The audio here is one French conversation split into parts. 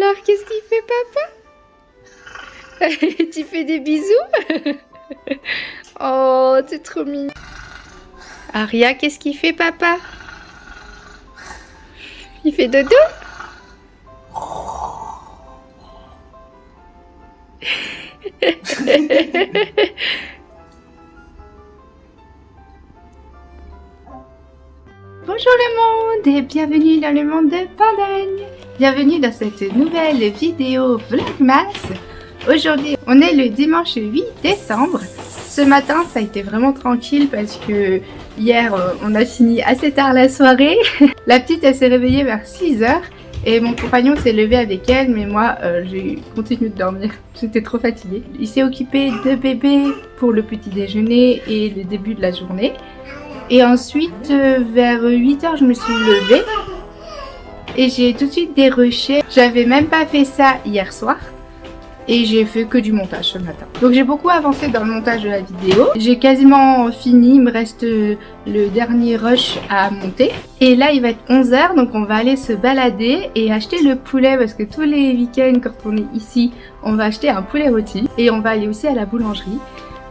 Alors, qu'est-ce qu'il fait, papa? Tu fais des bisous? Oh, c'est trop mignon. Aria, qu'est-ce qu'il fait, papa? Il fait dodo? Bonjour le monde et bienvenue dans le monde de Pandagne. Bienvenue dans cette nouvelle vidéo Vlogmas. Aujourd'hui, on est le dimanche 8 décembre. Ce matin, ça a été vraiment tranquille parce que hier, on a fini assez tard la soirée. La petite, elle s'est réveillée vers 6 h et mon compagnon s'est levé avec elle, mais moi, j'ai continué de dormir. J'étais trop fatiguée. Il s'est occupé de bébé pour le petit déjeuner et le début de la journée. Et ensuite, vers 8 h, je me suis levée et j'ai tout de suite dérushé. J'avais même pas fait ça hier soir et j'ai fait que du montage ce matin. Donc j'ai beaucoup avancé dans le montage de la vidéo. J'ai quasiment fini, il me reste le dernier rush à monter. Et là, il va être 11 h, donc on va aller se balader et acheter le poulet parce que tous les week-ends, quand on est ici, on va acheter un poulet rôti et on va aller aussi à la boulangerie.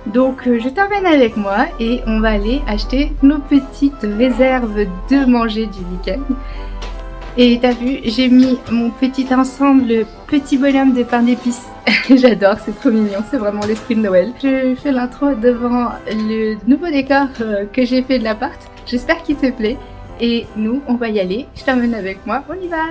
Donc je t'emmène avec moi et on va aller acheter nos petites réserves de manger du week-end. Et t'as vu, j'ai mis mon petit ensemble petit bonhomme de pain d'épices. J'adore, c'est trop mignon, c'est vraiment l'esprit de Noël. Je fais l'intro devant le nouveau décor que j'ai fait de l'appart. J'espère qu'il te plaît. Et nous, on va y aller. Je t'emmène avec moi, on y va!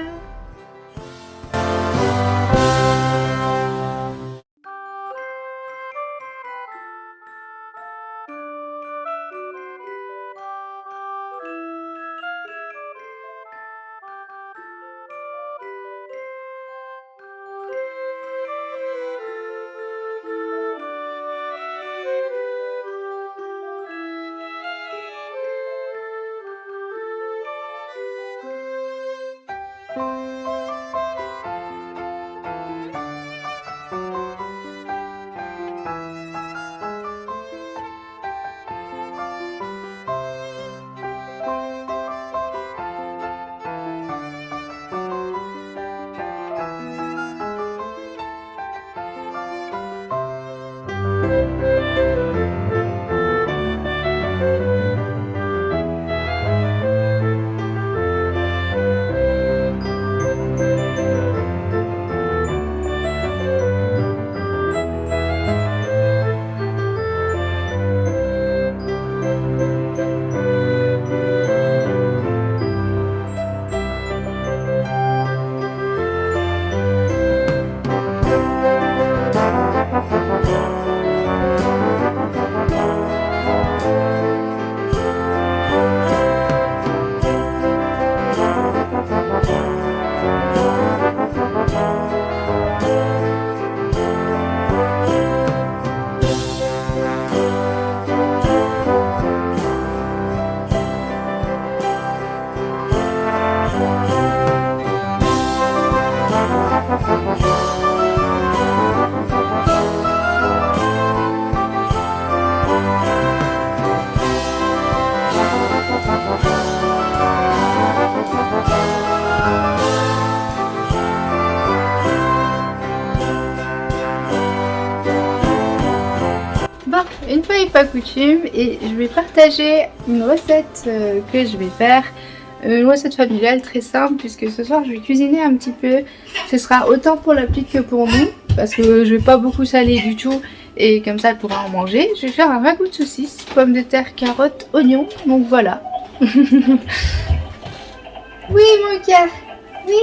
Bon, une fois n'est pas coutume, et je vais partager une recette que je vais faire. Une recette familiale très simple puisque ce soir je vais cuisiner un petit peu. Ce sera autant pour la petite que pour nous parce que je vais pas beaucoup saler du tout et comme ça elle pourra en manger. Je vais faire un ragoût de saucisses, pommes de terre, carottes, oignons, donc voilà. Oui mon cœur, oui.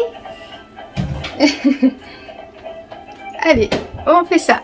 Allez, on fait ça.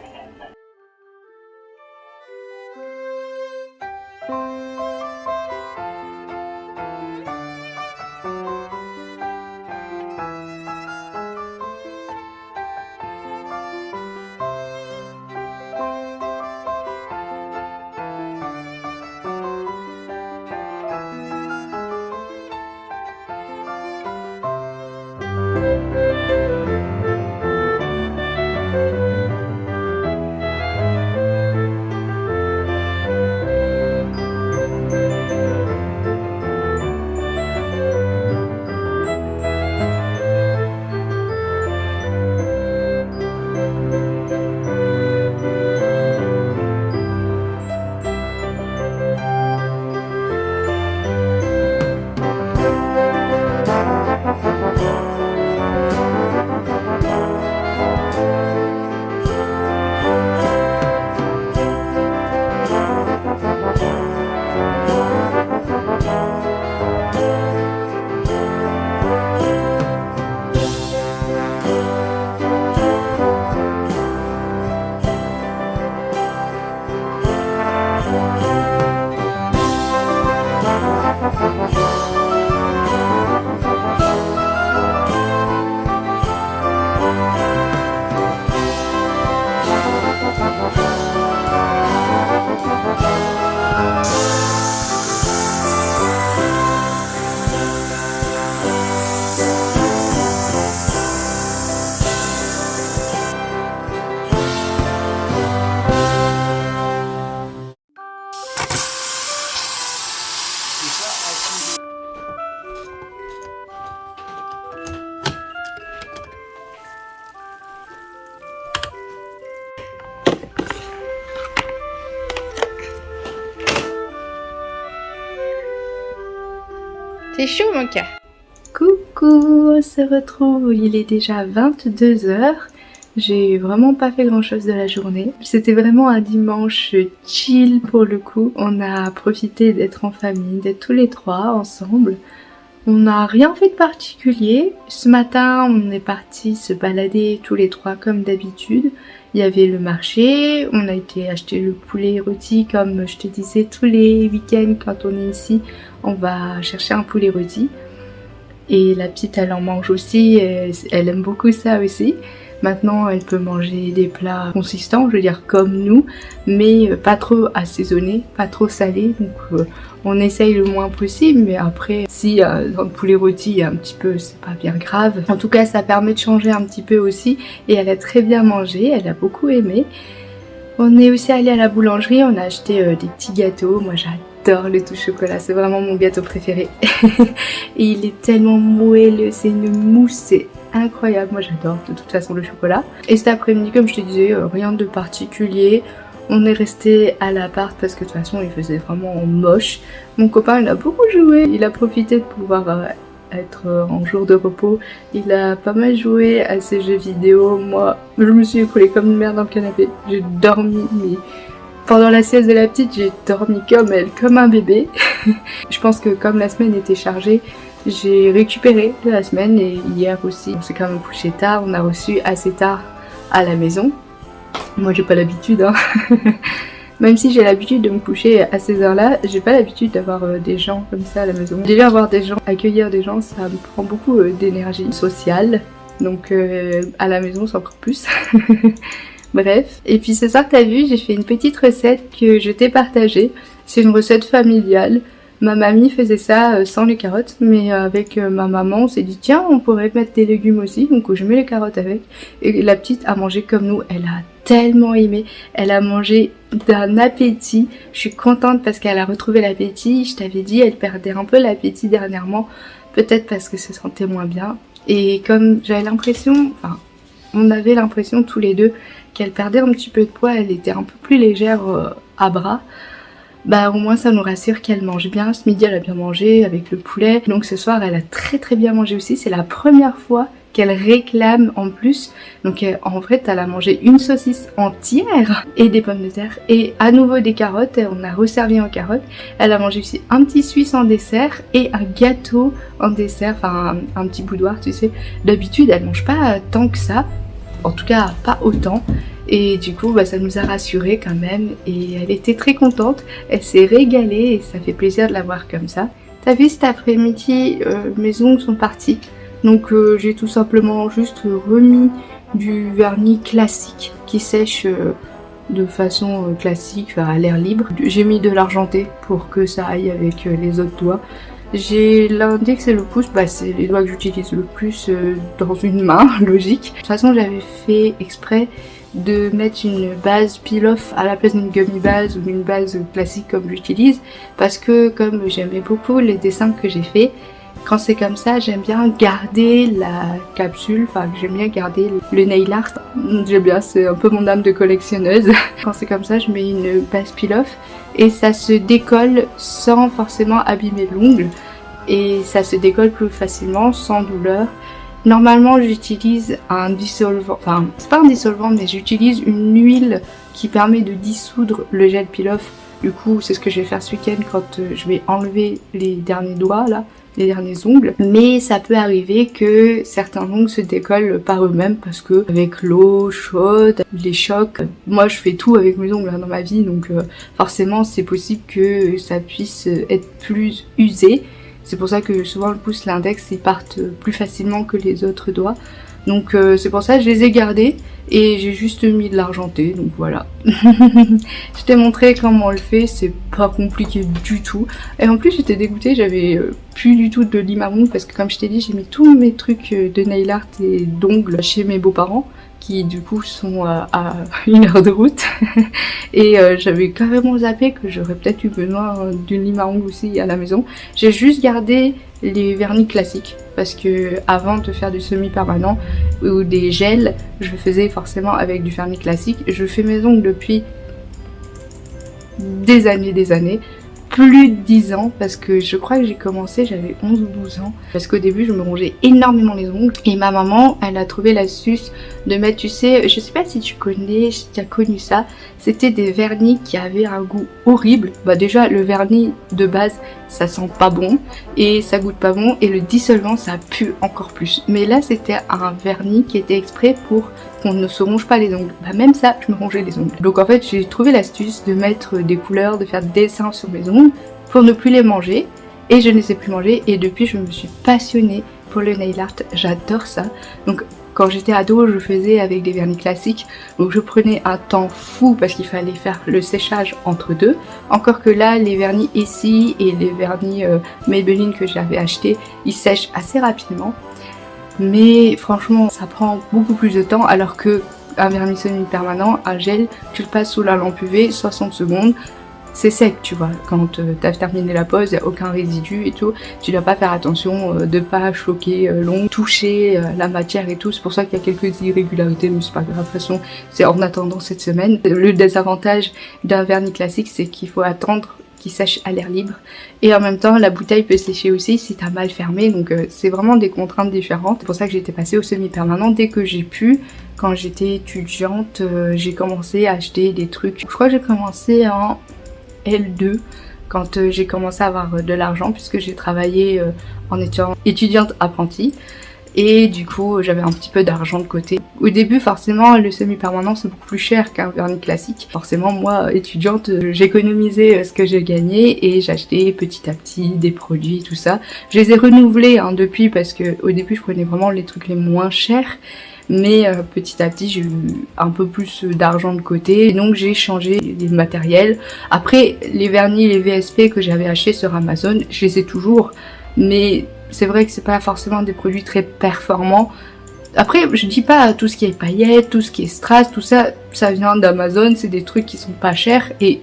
C'est chaud mon cœur. Coucou, on se retrouve, il est déjà 22 heures. J'ai vraiment pas fait grand chose de la journée. C'était vraiment un dimanche chill pour le coup. On a profité d'être en famille, d'être tous les trois ensemble. On n'a rien fait de particulier. Ce matin, on est parti se balader tous les trois comme d'habitude. Il y avait le marché, on a été acheter le poulet rôti comme je te disais tous les week-ends quand on est ici. On va chercher un poulet rôti. Et la petite elle en mange aussi, elle aime beaucoup ça aussi. Maintenant elle peut manger des plats consistants, je veux dire comme nous, mais pas trop assaisonnés, pas trop salés. Donc on essaye le moins possible, mais après si dans le poulet rôti un petit peu, c'est pas bien grave. En tout cas ça permet de changer un petit peu aussi, et elle a très bien mangé, elle a beaucoup aimé. On est aussi allé à la boulangerie, on a acheté des petits gâteaux. Moi j'adore le tout chocolat, c'est vraiment mon gâteau préféré. Et il est tellement moelleux, c'est une mousse, c'est incroyable. Moi j'adore de toute façon le chocolat. Et cet après-midi, comme je te disais, rien de particulier. On est resté à l'appart parce que de toute façon il faisait vraiment moche. Mon copain il a beaucoup joué, il a profité de pouvoir être en jour de repos. Il a pas mal joué à ses jeux vidéo. Moi je me suis écroulée comme une merde dans le canapé. J'ai dormi, mais pendant la sieste de la petite j'ai dormi comme elle, comme un bébé. Je pense que comme la semaine était chargée, j'ai récupéré de la semaine, et hier aussi on s'est quand même couché tard, on a reçu assez tard à la maison. Moi j'ai pas l'habitude hein. Même si j'ai l'habitude de me coucher à ces heures-là, j'ai pas l'habitude d'avoir des gens comme ça à la maison. Déjà avoir des gens, accueillir des gens, ça me prend beaucoup d'énergie sociale. Donc à la maison c'est encore plus. Bref. Et puis ce soir t'as vu, j'ai fait une petite recette que je t'ai partagée. C'est une recette familiale. Ma mamie faisait ça sans les carottes, mais avec ma maman on s'est dit tiens on pourrait mettre des légumes aussi, donc je mets les carottes avec. Et la petite a mangé comme nous, elle a tellement aimé, elle a mangé d'un appétit. Je suis contente parce qu'elle a retrouvé l'appétit. Je t'avais dit elle perdait un peu l'appétit dernièrement, peut-être parce que se sentait moins bien. Et comme j'avais l'impression, enfin on avait l'impression tous les deux qu'elle perdait un petit peu de poids, elle était un peu plus légère à bras. Bah au moins ça nous rassure qu'elle mange bien. Ce midi elle a bien mangé avec le poulet. Donc ce soir elle a très bien mangé aussi. C'est la première fois qu'elle réclame en plus. Donc en vrai elle a mangé une saucisse entière et des pommes de terre et à nouveau des carottes. On a resservi en carottes. Elle a mangé aussi un petit suisse en dessert et un gâteau en dessert. Enfin un petit boudoir tu sais. D'habitude elle mange pas tant que ça. En tout cas pas autant. Et du coup bah, ça nous a rassurés quand même, et elle était très contente, elle s'est régalée et ça fait plaisir de la voir comme ça. T'as vu cet après-midi mes ongles sont partis, donc j'ai tout simplement juste remis du vernis classique qui sèche de façon classique, enfin, à l'air libre. J'ai mis de l'argenté pour que ça aille avec les autres doigts. J'ai l'index et le pouce, bah, c'est les doigts que j'utilise le plus dans une main, logique. De toute façon j'avais fait exprès de mettre une base peel-off à la place d'une gummy base ou d'une base classique comme j'utilise, parce que comme j'aimais beaucoup les dessins que j'ai fait, quand c'est comme ça j'aime bien garder la capsule, enfin j'aime bien garder le nail art, j'aime bien, c'est un peu mon âme de collectionneuse. Quand c'est comme ça je mets une base peel-off et ça se décolle sans forcément abîmer l'ongle, et ça se décolle plus facilement sans douleur. Normalement j'utilise un dissolvant, enfin c'est pas un dissolvant mais j'utilise une huile qui permet de dissoudre le gel peel-off. Du coup c'est ce que je vais faire ce week-end quand je vais enlever les derniers doigts là, les derniers ongles. Mais ça peut arriver que certains ongles se décollent par eux-mêmes parce que avec l'eau chaude, les chocs, moi je fais tout avec mes ongles hein, dans ma vie, donc forcément c'est possible que ça puisse être plus usé. C'est pour ça que souvent le pouce, l'index, ils partent plus facilement que les autres doigts. Donc c'est pour ça que je les ai gardés et j'ai juste mis de l'argenté, donc voilà. Je t'ai montré comment on le fait, c'est pas compliqué du tout. Et en plus j'étais dégoûtée, j'avais plus du tout de lime à ongles parce que comme je t'ai dit, j'ai mis tous mes trucs de nail art et d'ongles chez mes beaux-parents qui du coup sont à 1 heure de route. Et j'avais carrément zappé que j'aurais peut-être eu besoin d'une lime à ongles aussi à la maison. J'ai juste gardé les vernis classiques parce que avant de faire du semi-permanent ou des gels, je faisais forcément avec du vernis classique. Je fais mes ongles depuis des années, plus de 10 ans, parce que je crois que j'ai commencé, j'avais 11 ou 12 ans, parce qu'au début je me rongeais énormément les ongles, et ma maman, elle a trouvé l'astuce de mettre, tu sais, je sais pas si tu connais, si tu as connu ça, c'était des vernis qui avaient un goût horrible. Bah déjà, le vernis de base, ça sent pas bon, et ça goûte pas bon, et le dissolvant, ça pue encore plus. Mais là, c'était un vernis qui était exprès pour qu'on ne se ronge pas les ongles. Bah même ça, je me rongeais les ongles. Donc en fait, j'ai trouvé l'astuce de mettre des couleurs, de faire des dessins sur mes ongles pour ne plus les manger. Et je ne les ai plus mangés. Et depuis, je me suis passionnée pour le nail art. J'adore ça. Donc quand j'étais ado, je faisais avec des vernis classiques. Donc je prenais un temps fou parce qu'il fallait faire le séchage entre deux. Encore que là, les vernis ici et les vernis Maybelline que j'avais achetés, ils sèchent assez rapidement. Mais franchement, ça prend beaucoup plus de temps, alors que un vernis semi-permanent, un gel, tu le passes sous la lampe UV, 60 secondes, c'est sec, tu vois. Quand tu as terminé la pose, il n'y a aucun résidu et tout. Tu dois pas faire attention de pas choquer l'ongle, toucher la matière et tout. C'est pour ça qu'il y a quelques irrégularités, mais c'est pas grave. De toute façon, c'est en attendant cette semaine. Le désavantage d'un vernis classique, c'est qu'il faut attendre qui sèche à l'air libre, et en même temps la bouteille peut sécher aussi si t'as mal fermé, donc c'est vraiment des contraintes différentes. C'est pour ça que j'étais passée au semi-permanent dès que j'ai pu. Quand j'étais étudiante, j'ai commencé à acheter des trucs, je crois que j'ai commencé en L2 quand j'ai commencé à avoir de l'argent, puisque j'ai travaillé en étant étudiante apprentie. Et du coup, j'avais un petit peu d'argent de côté. Au début, forcément, le semi-permanent, c'est beaucoup plus cher qu'un vernis classique. Forcément, moi, étudiante, j'économisais ce que j'ai gagné et j'achetais petit à petit des produits, tout ça. Je les ai renouvelés depuis, parce que au début, je prenais vraiment les trucs les moins chers. Mais petit à petit, j'ai eu un peu plus d'argent de côté. Et donc, j'ai changé les matériels. Après, les vernis, les VSP que j'avais achetés sur Amazon, je les ai toujours. Mais c'est vrai que c'est pas forcément des produits très performants. Après, je dis pas tout ce qui est paillettes, tout ce qui est strass, tout ça, ça vient d'Amazon, c'est des trucs qui sont pas chers, et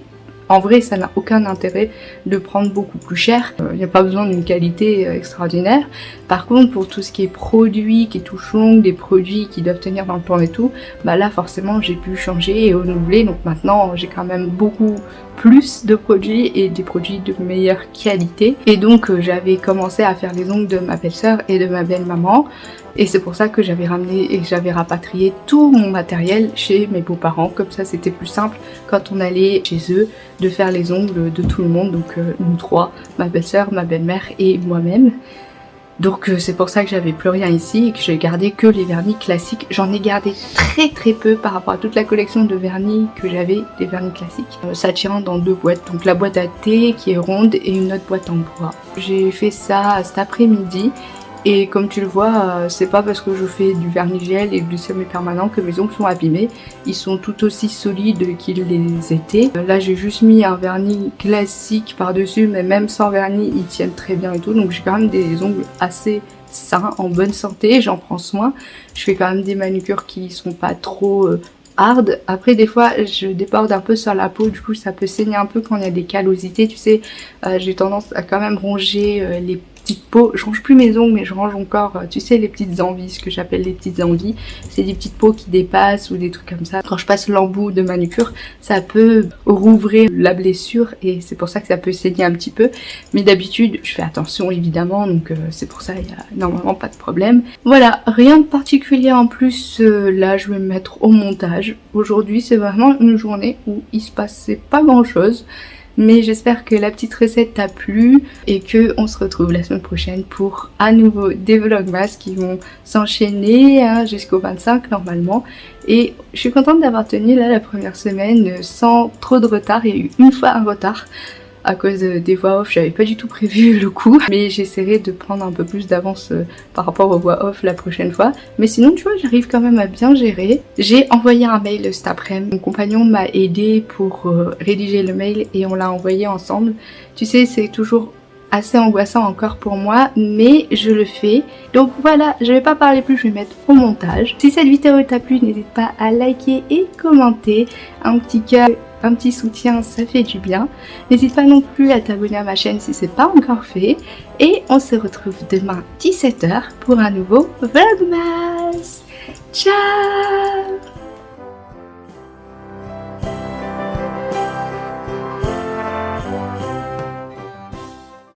en vrai, ça n'a aucun intérêt de prendre beaucoup plus cher. Il n'y a pas besoin d'une qualité extraordinaire. Par contre, pour tout ce qui est produits qui touchent l'ongle, des produits qui doivent tenir dans le temps et tout, bah là, forcément, j'ai pu changer et renouveler. Donc maintenant, j'ai quand même beaucoup plus de produits et des produits de meilleure qualité. Et donc, j'avais commencé à faire les ongles de ma belle-sœur et de ma belle-maman. Et c'est pour ça que j'avais ramené et j'avais rapatrié tout mon matériel chez mes beaux-parents. Comme ça, c'était plus simple quand on allait chez eux de faire les ongles de tout le monde. Donc nous trois, ma belle-sœur, ma belle-mère et moi-même. Donc c'est pour ça que j'avais plus rien ici et que j'ai gardé que les vernis classiques. J'en ai gardé très peu par rapport à toute la collection de vernis que j'avais, des vernis classiques. Ça tient dans 2 boîtes, donc la boîte à thé qui est ronde et une autre boîte en bois. J'ai fait ça cet après-midi. Et comme tu le vois, c'est pas parce que je fais du vernis gel et du semi-permanent que mes ongles sont abîmés. Ils sont tout aussi solides qu'ils les étaient. Là, j'ai juste mis un vernis classique par-dessus, mais même sans vernis, ils tiennent très bien et tout. Donc j'ai quand même des ongles assez sains, en bonne santé, j'en prends soin. Je fais quand même des manucures qui sont pas trop hard. Après, des fois, je déborde un peu sur la peau, du coup, ça peut saigner un peu quand il y a des callosités. Tu sais, j'ai tendance à quand même ronger les petites peaux. Je range plus mes ongles, mais je range encore, tu sais, les petites envies, ce que j'appelle les petites envies. C'est des petites peaux qui dépassent ou des trucs comme ça. Quand je passe l'embout de manucure, ça peut rouvrir la blessure et c'est pour ça que ça peut saigner un petit peu. Mais d'habitude, je fais attention évidemment, donc c'est pour ça il y a normalement pas de problème. Voilà, rien de particulier en plus. Là, je vais me mettre au montage. Aujourd'hui, c'est vraiment une journée où il se passait pas grand chose. Mais j'espère que la petite recette t'a plu et que on se retrouve la semaine prochaine pour à nouveau des vlogmas qui vont s'enchaîner jusqu'au 25 normalement. Et je suis contente d'avoir tenu là la première semaine sans trop de retard. Il y a eu une fois un retard à cause des voix off, j'avais pas du tout prévu le coup, mais j'essaierai de prendre un peu plus d'avance par rapport aux voix off la prochaine fois. Mais sinon, tu vois, j'arrive quand même à bien gérer. J'ai envoyé un mail cet après-midi, mon compagnon m'a aidé pour rédiger le mail et on l'a envoyé ensemble. Tu sais, c'est toujours assez angoissant encore pour moi, mais je le fais. Donc voilà, je vais pas parler plus, je vais mettre au montage. Si cette vidéo t'a plu, n'hésite pas à liker et commenter. Un petit cœur, un petit soutien, ça fait du bien. N'hésite pas non plus à t'abonner à ma chaîne si c'est pas encore fait. Et on se retrouve demain 17h pour un nouveau Vlogmas. Ciao!